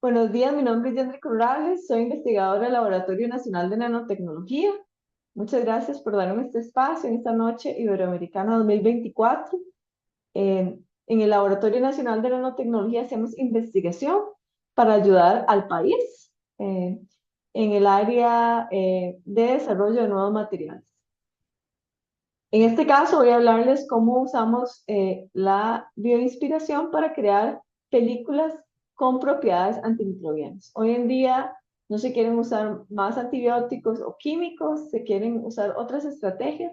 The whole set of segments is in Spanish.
Buenos días, mi nombre es Yandri Corrales, soy investigadora del Laboratorio Nacional de Nanotecnología. Muchas gracias por darme este espacio en esta noche iberoamericana 2024. En el Laboratorio Nacional de Nanotecnología hacemos investigación para ayudar al país en el área de desarrollo de nuevos materiales. En este caso voy a hablarles cómo usamos la bioinspiración para crear películas con propiedades antimicrobianas. Hoy en día no se quieren usar más antibióticos o químicos, se quieren usar otras estrategias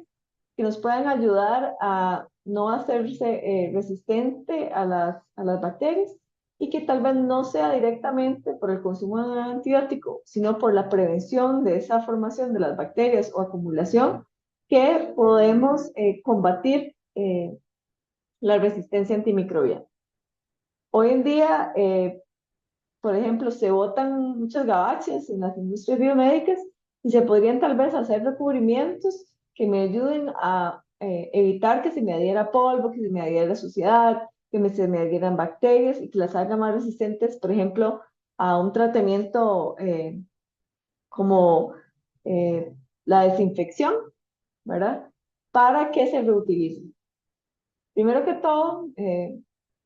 que nos puedan ayudar a no hacerse resistente a las bacterias y que tal vez no sea directamente por el consumo de un antibiótico, sino por la prevención de esa formación de las bacterias o acumulación que podemos combatir la resistencia antimicrobiana. Hoy en día, por ejemplo, se botan muchas gabachas en las industrias biomédicas y se podrían tal vez hacer recubrimientos que me ayuden a evitar que se me adhiera polvo, que se me adhiera suciedad, se me adhieran bacterias y que las haga más resistentes, por ejemplo, a un tratamiento como la desinfección, ¿verdad? Para que se reutilicen. Primero que todo,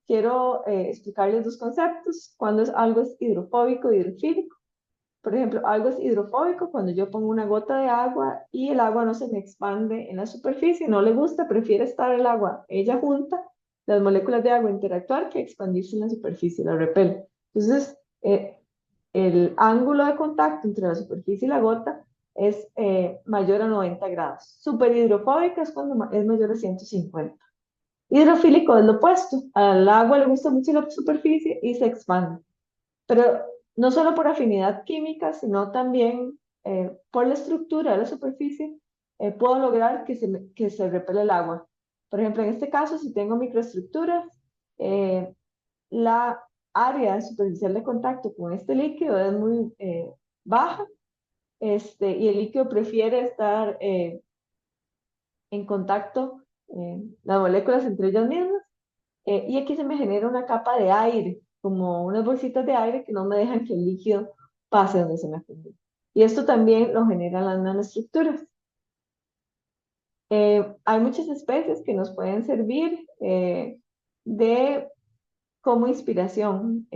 quiero explicarles dos conceptos. Cuando es algo es hidrofóbico y hidrofílico. Por ejemplo, algo es hidrofóbico cuando yo pongo una gota de agua y el agua no se me expande en la superficie, no le gusta, prefiere estar el agua ella junta, las moléculas de agua interactuar que expandirse en la superficie, la repele. Entonces, el ángulo de contacto entre la superficie y la gota es mayor a 90 grados. Superhidrofóbica es cuando es mayor a 150. Hidrofílico es lo opuesto. Al agua le gusta mucho la superficie y se expande. Pero no solo por afinidad química, sino también por la estructura de la superficie, puedo lograr que se repele el agua. Por ejemplo, en este caso, si tengo microestructuras, eh, la área superficial de contacto con este líquido es muy baja, y el líquido prefiere estar en contacto, las moléculas entre ellas mismas, y aquí se me genera una capa de aire, como unas bolsitas de aire que no me dejan que el líquido pase donde se me acumula. Y esto también lo generan las nanoestructuras. Hay muchas especies que nos pueden servir de como inspiración.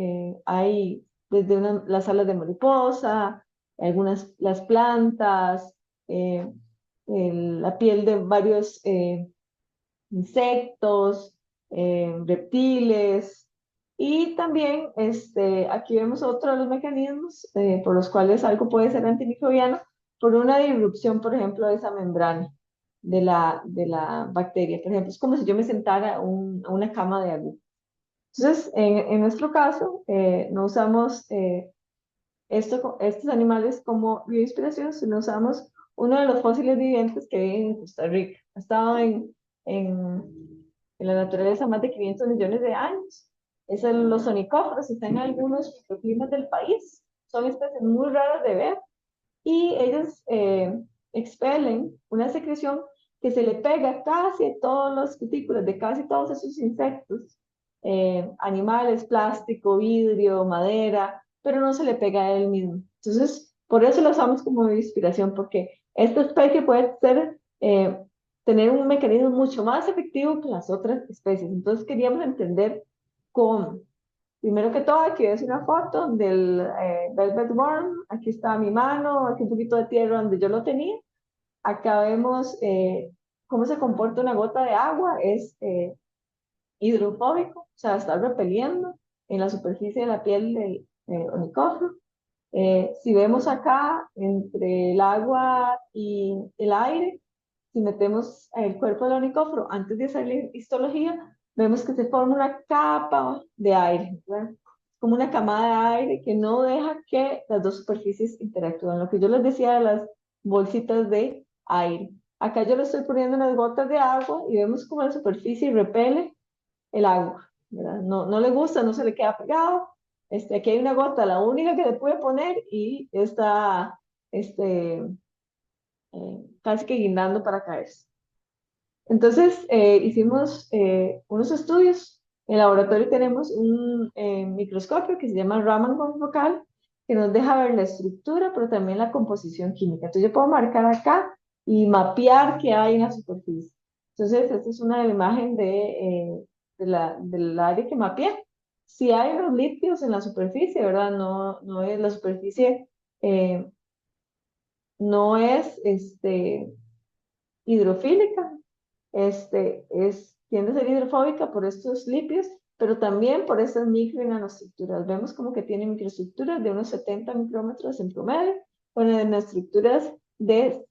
Hay desde las alas de mariposa, algunas las plantas, eh, la piel de varios insectos, reptiles. Y también aquí vemos otro de los mecanismos por los cuales algo puede ser antimicrobiano por una disrupción, por ejemplo, de esa membrana de la bacteria. Por ejemplo, es como si yo me sentara a una cama de aguja. Entonces, en nuestro caso, no usamos estos animales como bioinspiración, sino usamos uno de los fósiles vivientes que viven en Costa Rica. Ha estado en la naturaleza más de 500 millones de años. Los onicóforos, están en algunos microclimas del país. Son especies muy raras de ver y ellos expelen una secreción que se le pega casi a todos los cutículas de casi todos esos insectos, animales, plástico, vidrio, madera, pero no se le pega a él mismo. Entonces, por eso lo usamos como inspiración, porque esta especie puede tener un mecanismo mucho más efectivo que las otras especies. Entonces, queríamos entender cómo. Primero que todo, aquí es una foto del Velvet Worm. Aquí está mi mano, aquí un poquito de tierra donde yo lo tenía. Acá vemos cómo se comporta una gota de agua. Es hidrofóbico, o sea, está repeliendo en la superficie de la piel del onicóforo. Si vemos acá entre el agua y el aire, si metemos el cuerpo del onicóforo antes de hacer la histología, vemos que se forma una capa de aire, ¿verdad? Como una camada de aire que no deja que las dos superficies interactúen. Lo que yo les decía de las bolsitas de aire. Acá yo le estoy poniendo unas gotas de agua y vemos como la superficie repele el agua, ¿verdad? No, no le gusta, no se le queda pegado. Aquí hay una gota, la única que le pude poner y está casi que guindando para caerse. Entonces hicimos unos estudios En el laboratorio tenemos un microscopio que se llama Raman confocal, que nos deja ver la estructura, pero también la composición química. Entonces yo puedo marcar acá y mapear qué hay en la superficie. Entonces, esta es una imagen del área que mapeé. Si hay unos lípidos en la superficie, ¿verdad? No, no es la superficie, eh, no es hidrofílica, tiende a ser hidrofóbica por estos lípidos, pero también por estas micro y nanoestructuras. Vemos como que tiene microestructuras de unos 70 micrómetros en promedio, con nanoestructuras de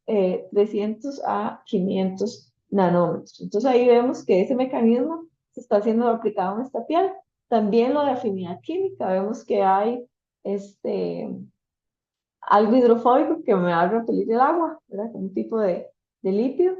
300 a 500 nanómetros. Entonces ahí vemos que ese mecanismo se está siendo aplicado en esta piel. También lo de afinidad química, vemos que hay algo hidrofóbico que me va a repelir el agua, ¿verdad? Como un tipo de lípido.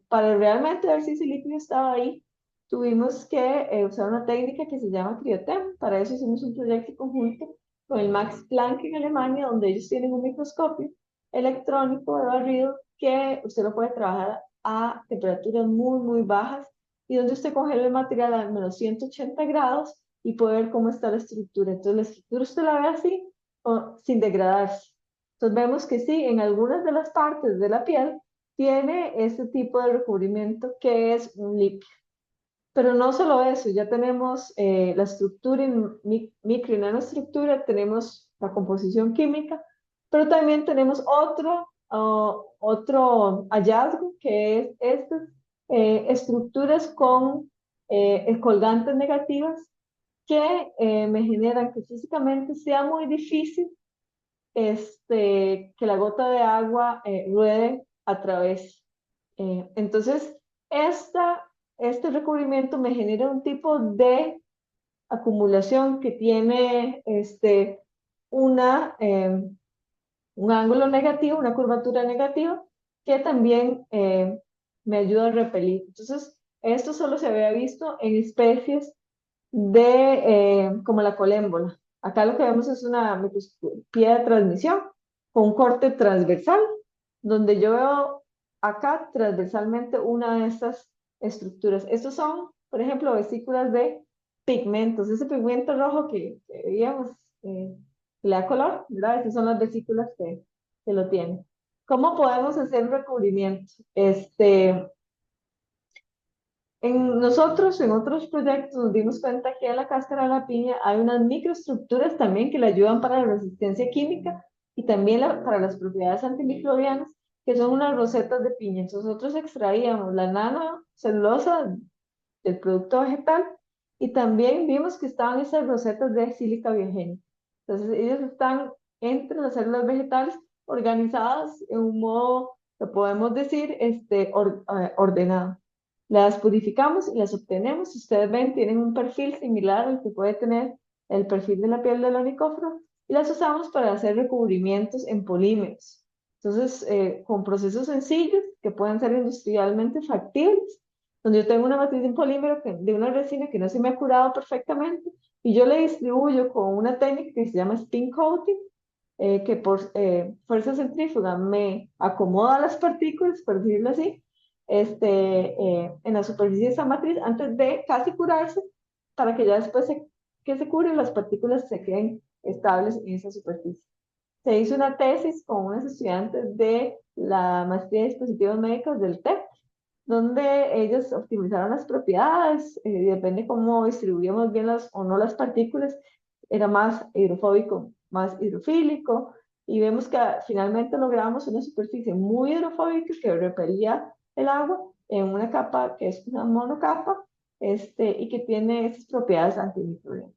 Para realmente ver si ese líquido estaba ahí, tuvimos que usar una técnica que se llama CRIOTEM. Para eso hicimos un proyecto conjunto con el Max Planck en Alemania, donde ellos tienen un microscopio electrónico de barrido que usted lo puede trabajar a temperaturas muy, muy bajas y donde usted congela el material a menos 180 grados y puede ver cómo está la estructura. Entonces, la estructura usted la ve así, sin degradarse. Entonces, vemos que sí, en algunas de las partes de la piel tiene este tipo de recubrimiento que es un lípido. Pero no solo eso, ya tenemos la estructura en micro y nanoestructura, tenemos la composición química, pero también tenemos otro hallazgo que es estas estructuras con colgantes negativas que me generan que físicamente sea muy difícil que la gota de agua ruede a través. Entonces, este recubrimiento me genera un tipo de acumulación que tiene una, eh, un ángulo negativo, una curvatura negativa, que también me ayuda a repelir. Entonces, esto solo se había visto en especies como la colémbola. Acá lo que vemos es una microscopía de transmisión con un corte transversal, donde yo veo acá transversalmente una de estas estructuras. Estos son, por ejemplo, vesículas de pigmentos. Ese pigmento rojo que veíamos, que le da color, ¿verdad? Esas son las vesículas que lo tienen. ¿Cómo podemos hacer un recubrimiento? En otros proyectos, nos dimos cuenta que en la cáscara de la piña hay unas microestructuras también que le ayudan para la resistencia química y también para las propiedades antimicrobianas, que son unas rosetas de piña. Entonces, nosotros extraíamos la nanocelulosa del producto vegetal y también vimos que estaban esas rosetas de sílica biogénica. Entonces, ellos están entre las células vegetales organizadas en un modo, lo podemos decir, ordenado. Las purificamos y las obtenemos. Si ustedes ven, tienen un perfil similar al que puede tener el perfil de la piel del onicóforo y las usamos para hacer recubrimientos en polímeros. Entonces, con procesos sencillos que pueden ser industrialmente factibles, donde yo tengo una matriz de un polímero de una resina que no se me ha curado perfectamente y yo le distribuyo con una técnica que se llama spin coating, que por fuerza centrífuga me acomoda las partículas, por decirlo así, en la superficie de esa matriz antes de casi curarse, para que ya después que se cure las partículas se queden estables en esa superficie. Se hizo una tesis con unos estudiantes de la maestría de dispositivos médicos del TEC, donde ellos optimizaron las propiedades, depende cómo distribuíamos bien las o no las partículas, era más hidrofóbico, más hidrofílico, y vemos que finalmente logramos una superficie muy hidrofóbica que repelía el agua en una capa que es una monocapa, y que tiene esas propiedades antimicrobianas.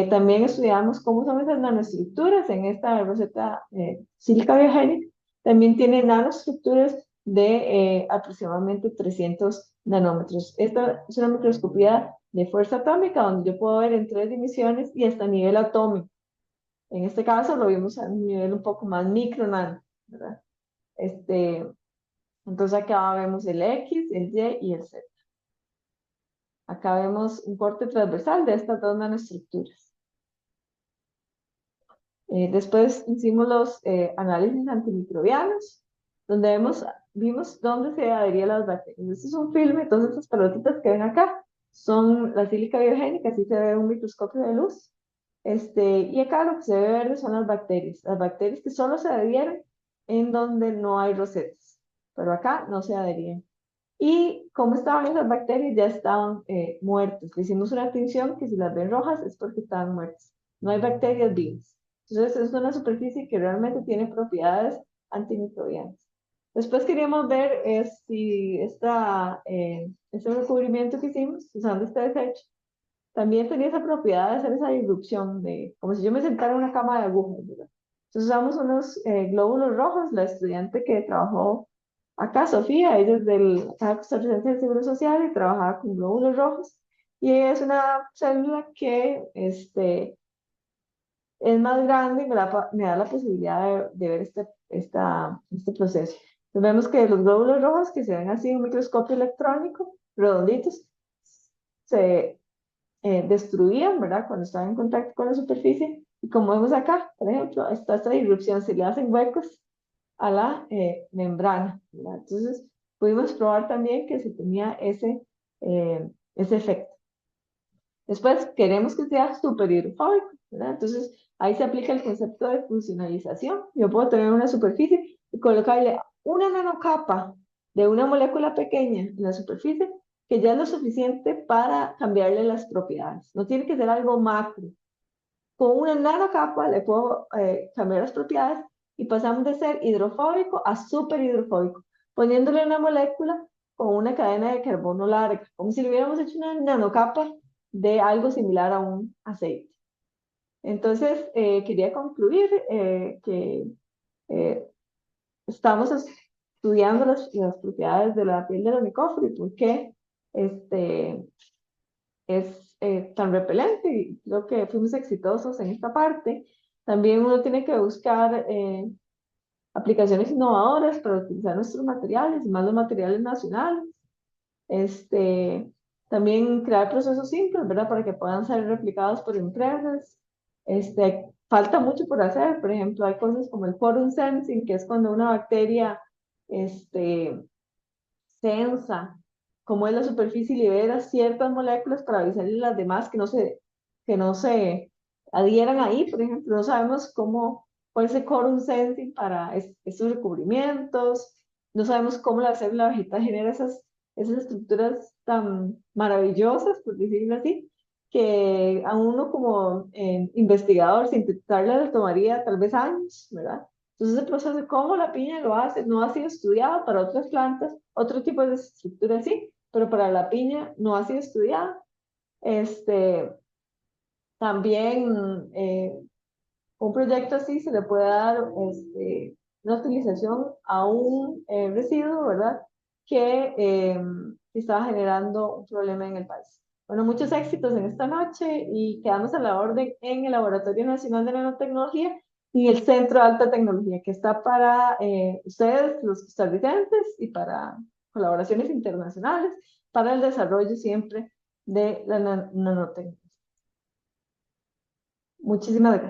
También estudiamos cómo son esas nanoestructuras en esta receta sílica biogénica. También tiene nanoestructuras de aproximadamente 300 nanómetros. Esta es una microscopía de fuerza atómica donde yo puedo ver en 3 dimensiones y hasta a nivel atómico. En este caso lo vimos a un nivel un poco más micro nano, ¿verdad? Este, entonces acá vemos el X, el Y y el Z. Acá vemos un corte transversal de estas dos nanoestructuras. Después hicimos los análisis antimicrobianos, donde vimos dónde se adherían las bacterias. Este es un filme, todas estas pelotitas que ven acá, son la sílica biogénica, así se ve en un microscopio de luz. Y acá lo que se ve verde son las bacterias que solo se adhieren en donde no hay rosetas, pero acá no se adherían. Y como estaban esas bacterias, ya estaban muertas. Le hicimos una tinción que si las ven rojas es porque estaban muertas. No hay bacterias vivas. Entonces es una superficie que realmente tiene propiedades antimicrobianas. Después queríamos ver si este recubrimiento que hicimos usando este desecho también tenía esa propiedad de hacer esa disrupción, como si yo me sentara en una cama de agujas, ¿verdad? Entonces usamos unos glóbulos rojos, la estudiante que trabajó acá, Sofía, ella es del Caja Costarricense del Seguro Social y trabajaba con glóbulos rojos, y es una célula que es más grande y me da la posibilidad de ver este proceso. Entonces vemos que los glóbulos rojos que se ven así en un microscopio electrónico, redonditos, se destruían, ¿verdad? Cuando estaban en contacto con la superficie. Y como vemos acá, por ejemplo, está esta disrupción, se le hacen huecos a la membrana, ¿verdad? Entonces, pudimos probar también que se tenía ese efecto. Después, queremos que sea súper hidrofóbico, ¿verdad? Entonces, ahí se aplica el concepto de funcionalización. Yo puedo tener una superficie y colocarle una nanocapa de una molécula pequeña en la superficie que ya es lo suficiente para cambiarle las propiedades. No tiene que ser algo macro. Con una nanocapa le puedo cambiar las propiedades y pasamos de ser hidrofóbico a súper hidrofóbico, poniéndole una molécula con una cadena de carbono larga, como si le hubiéramos hecho una nanocapa de algo similar a un aceite. Entonces, quería concluir que eh, estamos estudiando las propiedades de la piel del onicóforo y por qué es tan repelente, y creo que fuimos exitosos en esta parte. También uno tiene que buscar aplicaciones innovadoras para utilizar nuestros materiales y más los materiales nacionales. Este, También crear procesos simples, ¿verdad? Para que puedan ser replicados por empresas. Falta mucho por hacer. Por ejemplo, hay cosas como el quorum sensing, que es cuando una bacteria este, sensa cómo es la superficie y libera ciertas moléculas para avisarle a las demás que no se adhieran ahí. Por ejemplo, no sabemos cuál es el quorum sensing para estos recubrimientos, no sabemos cómo la célula vegetal genera esas estructuras tan maravillosas, por decirlo así, que a uno como investigador sintetizarla le tomaría tal vez años, ¿verdad? Entonces el proceso de cómo la piña lo hace no ha sido estudiado para otras plantas, otro tipo de estructura sí, pero para la piña no ha sido estudiado. Este, También un proyecto así se le puede dar una utilización a un residuo, ¿verdad? Que estaba generando un problema en el país. Bueno, muchos éxitos en esta noche y quedamos a la orden en el Laboratorio Nacional de Nanotecnología y el Centro de Alta Tecnología, que está para ustedes, los costarricenses, y para colaboraciones internacionales, para el desarrollo siempre de la nanotecnología. Muchísimas gracias.